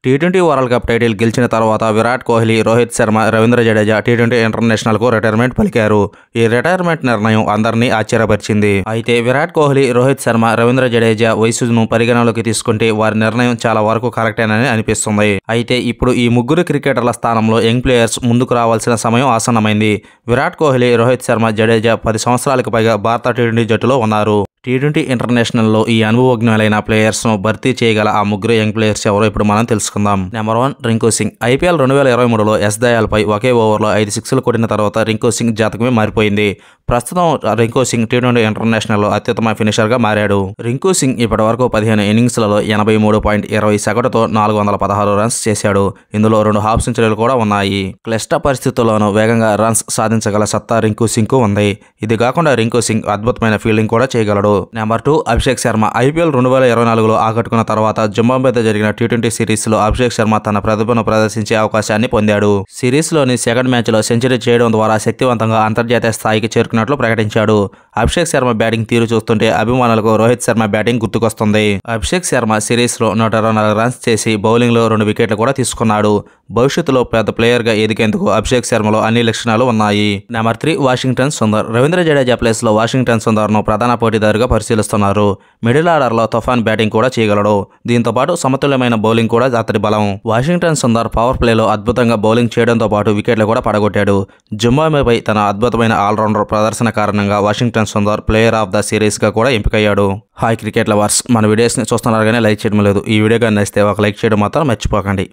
T20 world cup title గెలిచిన తర్వాత Virat Kohli, Rohit Sharma, Ravindra Jadeja T20 ఇంటర్నేషనల్కు retirement పలికారు. ఈ రిటైర్మెంట్ నిర్ణయం అందరినీ ఆశ్చర్యపరిచింది. అయితే విరాట్ కోహ్లీ, రోహిత్ శర్మ, రవీంద్ర జడేజా వయసును పరిగణలోకి తీసుకుంటే వారి నిర్ణయం చాలా వరకు కరెక్టేనని అనిపిస్తుంది. అయితే ఇప్పుడు ఈ ముగ్గురు క్రికెటర్ల స్థానంలో యంగ్ ప్లేయర్స్ ముందుకు రావాల్సిన సమయం ఆసన్నమైంది. విరాట్ కోహ్లీ, రోహిత్ శర్మ, జడేజా 10 సంవత్సరాలకు పైగా భారత టీ20 జట్టులో ఉన్నారు. టీ20 ఇంటర్నేషనల్లో ఈ అనుభవజ్ఞులైన ప్లేయర్స్ను భర్తీ చేయగల ఆ ముగ్గురు యంగ్ ప్లేయర్స్ ఎవరో ఇప్పుడు మనం తెలుసుకుందాం. నెంబర్ 1 రింకు సింగ్. ఐపీఎల్ 2023లో ఎస్ దయాల్పై ఒకే ఓవర్లో 5 సిక్స్లు కొట్టిన తర్వాత రింకు సింగ్ జాతకమే మారిపోయింది. ప్రస్తుతం రింకు సింగ్ టీ20 ఇంటర్నేషనల్లో అత్యుత్తమ ఫినిషర్గా మారాడు. రింకు సింగ్ ఇప్పటి వరకు 15 ఇన్నింగ్స్లలో 83.20 సగటుతో 416 రన్స్ చేశాడు. ఇందులో 2 హాఫ్ సెంచరీలు కూడా ఉన్నాయి. క్లిష్ట పరిస్థితుల్లోనూ వేగంగా రన్స్ సాధించగల సత్తా రింకు సింగ్కు ఉంది. ఇది కాకుండా రింకు సింగ్ అద్భుతమైన ఫీల్డింగ్ కూడా చేయగలడు. నెంబర్ 2 అభిషేక్ శర్మ. ఐపీఎల్ 2024లో ఆకట్టుకున్న తర్వాత జింబాబ్వేతో జరిగిన టీ20 సిరీస్లో అభిషేక్ శర్మ తన ప్రతిభను ప్రదర్శించే అవకాశాన్ని పొందాడు. సిరీస్లోని సెకండ్ మ్యాచ్లో సెంచరీ చేయడం ద్వారా శక్తివంతంగా అంతర్జాతీయ స్థాయికి చేరుకున్నట్లు ప్రకటించాడు. అభిషేక్ శర్మ బ్యాటింగ్ తీరు చూస్తుంటే అభిమానులకు రోహిత్ శర్మ బ్యాటింగ్ గుర్తుకొస్తుంది. అభిషేక్ శర్మ సిరీస్లో 124 రన్స్ చేసి బౌలింగ్లో 2 వికెట్లు కూడా తీసుకున్నాడు. భవిష్యత్తులో పెద్ద ప్లేయర్గా ఎదిగేందుకు అభిషేక్ శర్మలో అన్ని లక్షణాలు ఉన్నాయి. Number 3 Washington Sundar. రవీంద్ర జడేజా ప్లేస్లో వాషింగ్టన్ సుందర్ను ప్రధాన పోటీదారుగా పరిశీలిస్తున్నారు. మిడిల్ ఆర్డర్లో తుఫాన్ బ్యాటింగ్ కూడా చేయగలడు. దీంతో పాటు సమతుల్యమైన బౌలింగ్ కూడా అతడి బలం. వాషింగ్టన్ సుందర్ పవర్ ప్లేలో అద్భుతంగా బౌలింగ్ చేయడంతో పాటు వికెట్లు కూడా పడగొట్టాడు. జింబాబ్వేపై తన అద్భుతమైన ఆల్రౌండర్ ప్రదర్శన కారణంగా Washington Sundar player of the సిరీస్గా కూడా ఎంపికయ్యాడు. హాయ్ క్రికెట్ లవర్స్, మన వీడియోస్ని చూస్తున్నారు కానీ లైక్ చేయడం లేదు. ఈ వీడియో కానీ నచ్చితే ఒక లైక్ చేయడం మాత్రం మర్చిపోకండి.